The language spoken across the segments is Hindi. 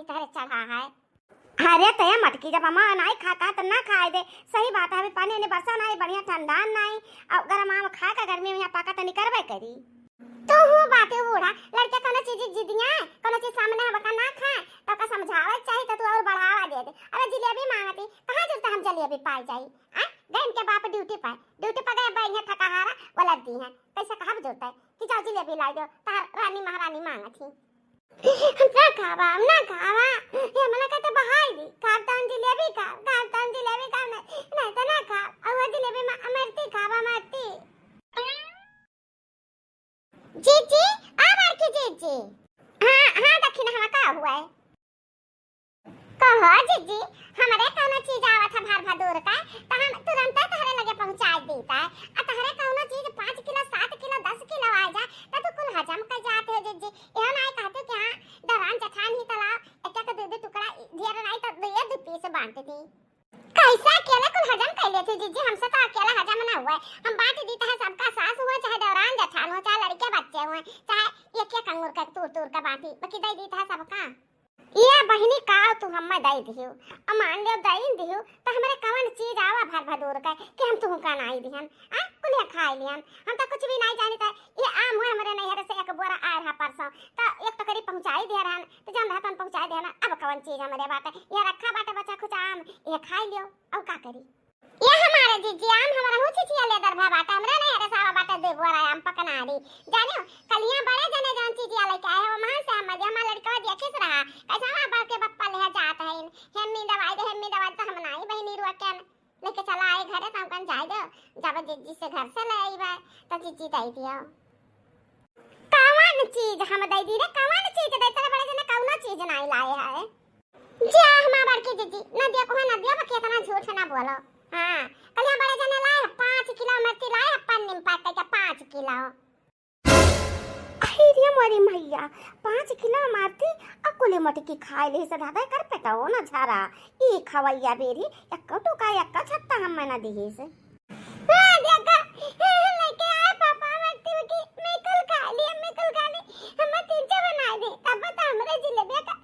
तहरे चढ़ा है। अरे तय मटकी जब अम्मा नहीं खा तो ना खाए दे। सही बात है, अभी पानी ने बरसा नहीं, बढ़िया ठंडा नहीं, अब गरम आम खा का गर्मी में यहाँ पाका तो नहीं करबे करी। तो हूँ बातें बूढ़ा लड़के कोनो चीज जिदियां कोनो चीज सामने बका ना खाए तो का समझावे चाहिए तो तू और बढ़ावा दे दे। अरे जिलेबी मांगती कहां जरूरत हम जलेबी पाई जाई आ गन के बाप ड्यूटी पर गए बैठे थकाहारा वाला दी है कैसे कहां जरूरत है कि जाओ जिलेबी ला दो तार रानी महारानी मांगती ना खावा ये मना कहते बहाई दी खातन जिलेबी का नहीं तो ना खा और जिलेबी मरती खावा मरती। जीजी आ बार की जीजी हां दक्षिण हवा का हुआ है कहो जीजी हमारे कोनो चीज आवत है भार भदूर का तो हम तुरंत तहरे लगे पहुंचा देता है आ तहरे कोनो चीज 5 किलो 7 किलो 10 किलो आ जाए तो तू कुल हजम कर जाते हो जीजी। यह नहीं कहते कि हां दरान जठान ही तलाव एक का दे टुकड़ा ढेर नहीं तो दे पीस बांटती थी कैसा अकेला कुल हजम कर लेते जीजी। हमसे तो अकेला हजम ना हुआ है, हम बांट देते हैं सबका सास हुआ चाहे दौरान जठान हो चाहे लड़के बच्चे हुए चाहे एक एक अंगूर का तूर का बांटी बाकी दे देता है सबका। ये बहनी का तू हम्मा दई दियो मान ले दई दियो तो हमारे कवन चीज आवा भर भदूर का कि हम तू का नहीं दिहन आ कुल खा लियन हम तो कुछ भी नहीं जानता। ये आम हुए हमारे नैहर से एक बोरा आए रहा परसों तो एक टकरी पहुंचाई दे रहन तो जब रहतन पहुंचाई देना अब कवन चीज हमारे बाटे ये रखा बाटे बच्चा कुछ आम ये खा लियो अब का करी। ये हमारे जीजी आम हमारा हो छिछिया ले दरभा बाटा हमरा नहीं हरे सावा बाटा दे बोरा आम पकनारी जानियो कलियां बड़े जने जान चीज आले के आए हो वहां से हम जमा लड़का दिया किस रहा कैसा वहां बाल के बप्पा ले जाता है हेमी दवाई तो हम नहीं बहनी रुआ के लेके चला आए घरे तो हम कन जाए दो जब जीजी से घर से ले आई बा तो जीजी दई दिया कौन चीज हम दई दी रे कौन चीज दई तेरे बड़े जने कौन चीज नहीं लाए है जा हमार बड़की जीजी नदिया को नदिया बके इतना झूठ ना बोलो। हां कल हम बड़े जने लाए 5 किलो मिर्ची लाए पन्नी पाटे का 5 किलो अरे मोरी मैया 5 किलो मारती अकुले मटकी खाए ले से दादा कर पेटाओ ना झारा ई खवैया बेरी एक टुका एक छत्ता हम ना दिही से हां देखा लेके आए पापा मटकी की मैं कल खा ली हम तीन चार बना दे तब बता हमरे जिलेबी का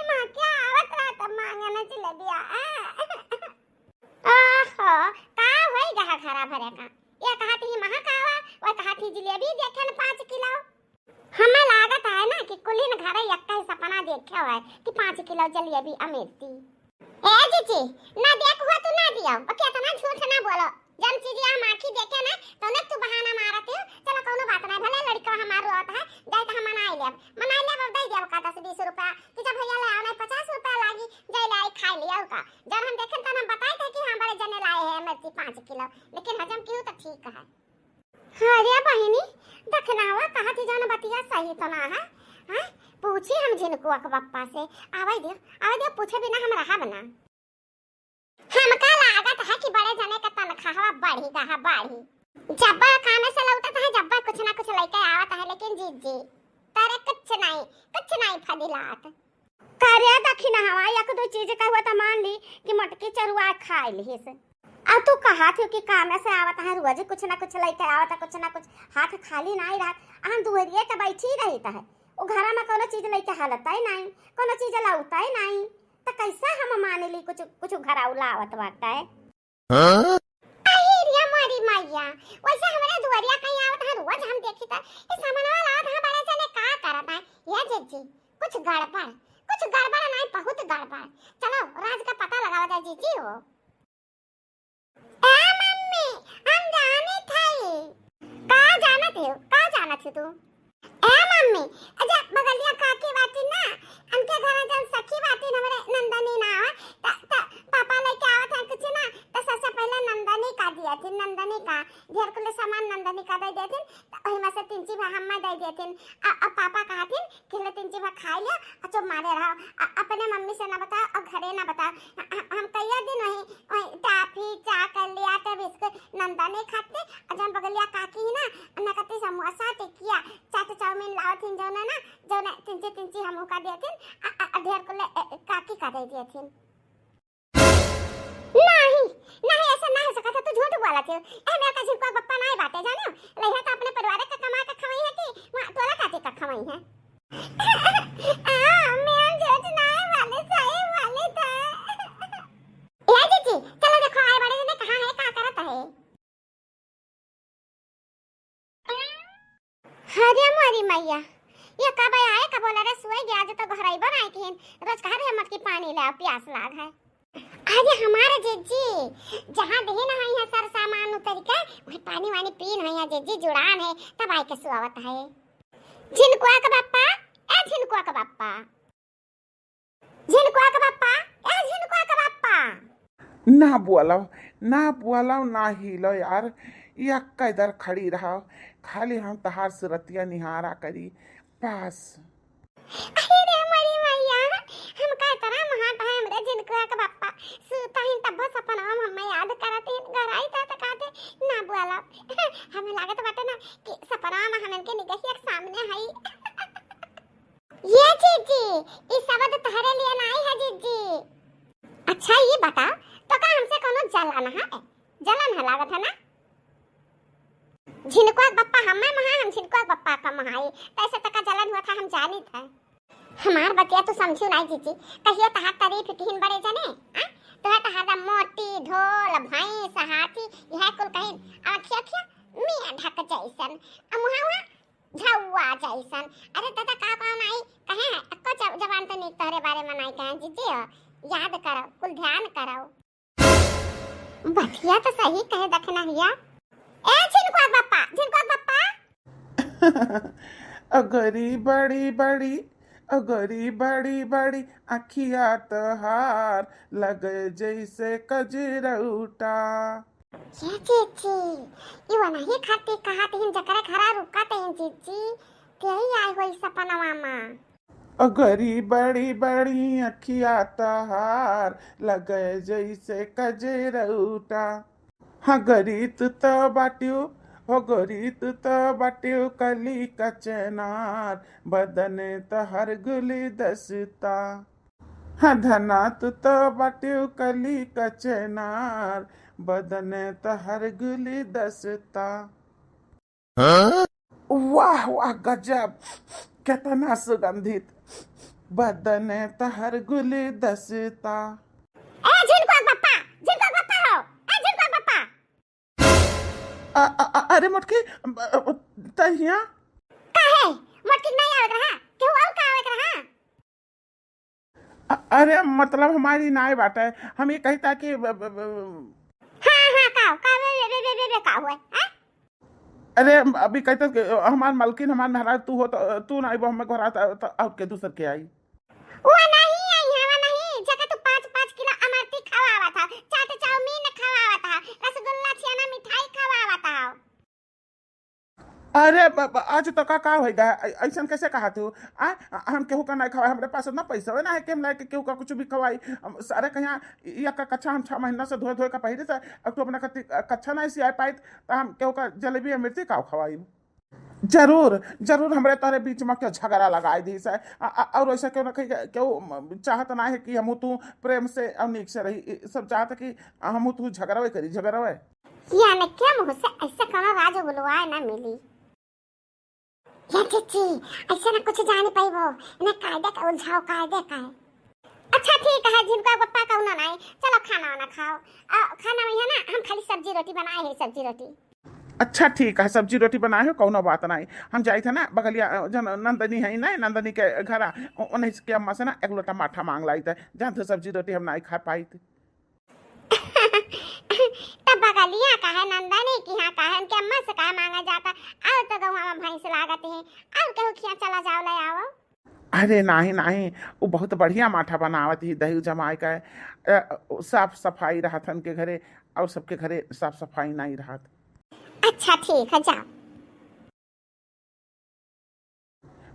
मां क्या आवत रहा तब मांगा ना जिलेबी आहा का होई गहा खरा भरे का ये कहती ही महा कावा और कहती जिलेबी देखन 5 किलो हमें लागत है ना कि कुलीन घरे यक्का ही सपना देखे है कि 5 किलो जलेबी अमेरती ए जीजी ना देख हुआ तू ना दिया ओके इतना झूठ ना बोलो जब चीज हम आंखी देखे ना तो ने तू बहाना मारती हो चलो कोनो बात नहीं भले लड़का हमार रोत है जाए तो हम मनाई ले अब दे दिया का 10-20 रुपया कि जब भैया ले आना 50 रुपया लागी जाए लाई खा लिया का जब हम देखे तो हम बताए थे कि हम बड़े जने लाए हैं मिर्ची 5 किलो लेकिन हजम क्यों तो ठीक है। अरे बहनी दखनावा कहा थी जाना बतिया सही तो ना है हां पूछी हम जिनको अक पप्पा से आवे दे पूछे बिना हम रहा बना हम का लागत है कि बड़े जने का तनख्वाह बढ़ी जब्बा खाने से लौटत है जब्बा कुछ ना कुछ लेके आवत है लेकिन जीजी तारे कुछ नहीं फदिलात करे दखिन हवा एक दो चीज का हुआ तो मान ली कि मटकी चरुआ खा ली से अब तू कहा थी कि काम से आवत है रोज कुछ ना कुछ लेके आवत है कुछ ना कुछ हाथ खाली नहीं रहत हम दुहरिए के बैठी रहता है वो घर में कोनो चीज लेके हालत ही नहीं कोनो चीज लाउता ही नहीं तो कैसा हम मान ली कुछ घर लावत बाटा है हां अहिरिया मारी मैया वैसे हमारे दुहरिया कहीं आवत है रोज हम देखी था ये सामान वाला आवत है बड़े जने का करत है ये जीजी कुछ गड़बड़ नहीं बहुत गड़बड़ चलो राज का पता लगावा जाए जीजी हो ए मम्मी हम जाने का जानत थी तू ए मम्मी अच्छा बगलिया काकी बाती ना उनके घर जब सखी बाती हमरे नंदनी ना त पापा लेके आवत है कुछ ना तो सबसे पहले नंदनी का दिया थी नंदनी का घर के सामान नंदनी का दे देथिन ओहि में से 3 चीज हम दे देथिन अब पापा कहथिन कि ले 3 चीज खा लिया अच्छा मारे रहो अपने मम्मी से ना बता और घरे ना बता हम कई दिन वही टाफी चा कर लिया तो बिस्कुट नंदनी खाते जब बगलिया काकी ही ना नकती समोसा टिकिया चाट चाउमीन लावथिन जो ना 3 चीज हम का देथिन ढेर को काकी का दे देथिन नहीं ऐसा ना हो सकता तू झूठ बोला थे ए मेरा का झुका पप्पा नहीं बातें जानो लइहा तो अपने परिवार का कमा के खवाई है कि तोरा काते का खवाई है मैं झूठ नहीं वाले है मटकी पानी ले प्यास लाग है। अरे हमारे जीजी जहाँ देहे ना है सर सामान उतर के वही पानी वानी पीन है जीजी जुड़ान है तब आई के सुआवत है। झिनकुआ का बाप्पा ए झिनकुआ का बाप्पा झिनकुआ का बाप्पा ए झिनकुआ का बाप्पा ना बोलाओ ना हिलो यार, यक्का इधर खड़ी रहा खाली हम तहार सुरतिया निहारा करी पास। अरे मरी मैया हम का तरह महाट है हमरे झिनकुआ का बाप्पा सुता ही तब सपना हम याद करते घर आई था कहते ना बोला हमें लागत बाटे ना कि सपना में हमन के निगही एक सामने है। ये जीजी इस शब्द तहरे लिए नहीं है जीजी। अच्छा ये बता तो का हमसे कोनो जलन है लागत है ना। झिनकुआ बप्पा हमें महा हम झिनकुआ बप्पा का महाई तैसे तक जलन हुआ था हम जानी था। हमार बतिया तो समझू नहीं जीजी कहियो तहार तारीफ किहिन बड़े जने तो है तहार मोटी ढोल भैंस हाथी यह कुल कहिन आखिया मियां ढक जैसन मुहावा झौवा जैसन। अरे दादा का नहीं कहे अक्को जवान तो नहीं तोरे बारे में नहीं कहे जीजी याद करो कुल ध्यान करो। बतिया तो सही कहे दखना हिया ए झिनकुआ बप्पा अगरी बड़ी बड़ी अखिया तहार लगे जैसे कजरौटा। ये जीजी ये नहीं खाती कहा तीन जकरे खरा रुका तीन जीजी तेरी आई होई सपनवा में। अगरी बड़ी अखिया तहार लगे जैसे कजरौटा। हाँ गरीत त बाट्यो हो गरीत त बाट्यो कली कचनार बदन त हर गुली दसता। हाँ धनात त बाट्यो कली कचनार बदन त हर गुली दसता। वाह वाह गजब कितना सुगंधित बदन त हर गुली दसता। ए झिनकुआ बप्पा हो ए झिनकुआ बप्पा अरे मटकी तहिया काहे मटकी नहीं आवत रहा केहू और का आवत रहा। अरे मतलब हमारी नाई बात है हम ये कहता कि हाँ का हुआ अरे अभी कहता कि हमार मलकिन हमार महाराज तू हो तो तू नहीं वो हमें घर आता और के दूसर के आई वो नहीं आई हवा नहीं जगह तो 5-5 किलो अमरती खवावा था चाट चाउमीन खवावा था रसगुल्ला छेना मिठाई खवावा था। अरे आज तो का होएगा ऐसा कैसे कहा तू हम केहू का नहीं खवाए हमारे पास उतना पैसा है ना है कि हम लाके केहू का कुछ भी खवाई सारे कहीं या का कच्चा हम 6 महीना से धोए का पहले से अब तो अपना कच्चा नहीं सिया पाई तो हम केहू का जलेबी मिर्ची का खवाई। जरूर हमारे तारे बीच में क्यों झगड़ा लगाए दी से और ऐसा क्यों ना क्यों चाहत ना है कि हम तू प्रेम से और नीक से रही सब चाहते कि हम तू झगड़ावे करी झगड़ावे यानी क्या मुंह से ऐसा कनो राज बुलवाए ना मिली ये जीजी ऐसा ना कुछ जाने पाई वो ना कायदे का उलझाओ कायदे का है। अच्छा ठीक है झिनकुआ बप्पा का उना नहीं चलो खाना वाना खाओ खाना में है ना हम खाली सब्जी रोटी बनाए हैं सब्जी रोटी। अच्छा ठीक है सब्जी रोटी बनाए हो कौनो बात नहीं हम जाई थे ना बगलिया जन नंदनी है ना नंदनी के घर उन्हें के अम्मा से ना 1 लोटा माठा मांग लाई थे जहाँ थे सब्जी रोटी हम नहीं खा पाई थी। तब बगलिया का है नंदनी की यहाँ का है उनके अम्मा से कहा मांगा जाता और तो गौवा में भैंस लागत है और कहूँ खिया चला जाओ ले आओ। अरे नहीं वो बहुत बढ़िया माठा बनावत ही दही जमाए का साफ सफाई रहा था उनके घरे और सबके घरे साफ सफाई नहीं रहा। अच्छा ठीक है जाओ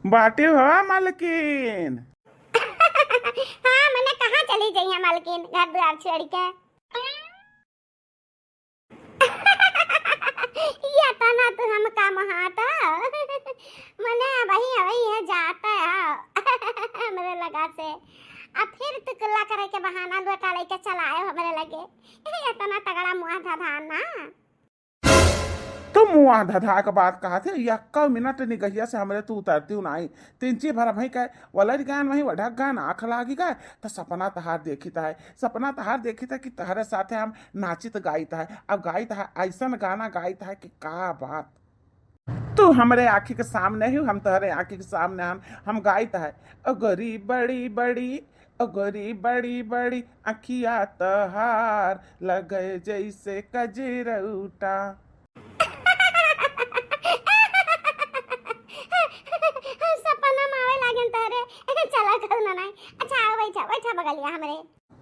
बाटे हो मालकिन। हाँ मैंने कहाँ चली गई है मालकिन घर द्वार छोड़ के ये तो ना तू हम काम हाटा मने वही है जाता है मेरे लगा से अब फिर तू कुल्ला करे के बहाना लोटा लेके चलाए हमरे लगे ये तो ना तगड़ा मुआ था धान ना तो मुआ धधा के बात कहा थे यक्का मिनट निगहिया से हमरे तू उतरती नहीं 3 भर भाई का वलर गान वही वढक गान आँख लागी गए तो सपना तहार देखी था कि तहरे साथे हम नाचित गाइत है अब गाइत है ऐसा गाना गाइत है कि का बात तू हमरे आँखी के सामने ही हम तहरे आँखी के सामने हम गाइत है अगरी बड़ी अगोरी बड़ी बड़ी अखिया तहार लगे जैसे कजरौटा। सपना में आवे लागन तोरे। चला कल ना नहीं। अच्छा आओ बैठा बैठा बगलिया हमरे।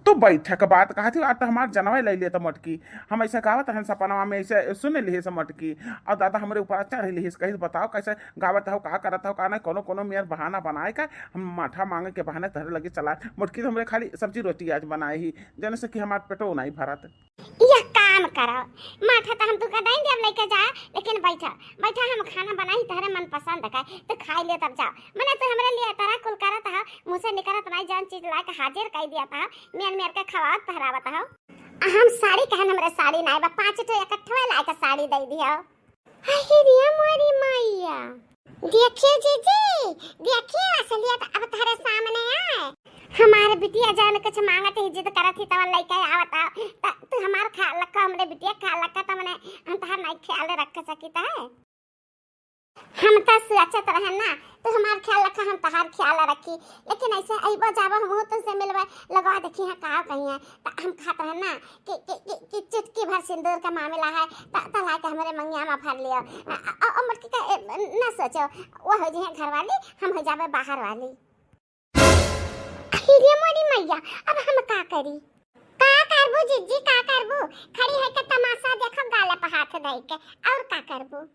तो बैठक बात कहा थी आज तो हमार जनवा ले लिए तो मटकी हम ऐसे गावत हन सपनवा में ऐसे सुन ली से मटकी और दादा हमारे ऊपर चढ़ ली कही बताओ कैसे गावत हो का करत हो का नहीं कोनो कोनो मेयर बहाना बनाए का हम माठा मांगे के बहाने तहरे लगे चला मुटकी तो हमरे खाली सब्जी रोटी आज बनाए ही जने से कि हमार पेटो नहीं भरत। यह काम करो माथा तो हम तू कदाई देव लेके जा लेकिन बैठा बैठा हम खाना बनाई तारे मन पसंद का तो खाई ले तब जा मने तो हमरे लिए तारा कुल करत हा मुंह से निकलत नहीं जान चीज ला के हाजिर कर दिया था मेन मेर के खवात पहरावत हा हम साड़ी कहन हमरे साड़ी नहीं बा 5 ठो इकट्ठा ला के साड़ी दे दिया। हाय रिया मोरी मैया देखिए जीजी देखिए असलियत अब तारे सामने आए। हमारे बिटिया जान कुछ मांगत ही जिद करत ही तवन लइका आवता तू हमार ख्याल रख हमरे बिटिया ख्याल रख त मने हम तहार नहीं ख्याल रख सकीता है हम त सोचत रहन ना तो हमार ख्याल रख हम तहार ख्याल रखी लेकिन ऐसे अइबो जाबो हम तुमसे मिलबे लगा देखी है का कहिए त हम खात रहन ना कि चुटकी भर सिंदूर का मामला है त ला के हमरे मंगिया में भर लियो और मटकी का ना सोचो वो हो जी है घर वाली हम हो जाबे बाहर वाली। हिरिया मोरी मैया अब हम का करी का करबू जीजी का करबू खड़ी है के तमाशा देखो गाले पे हाथ दई के और का करबू।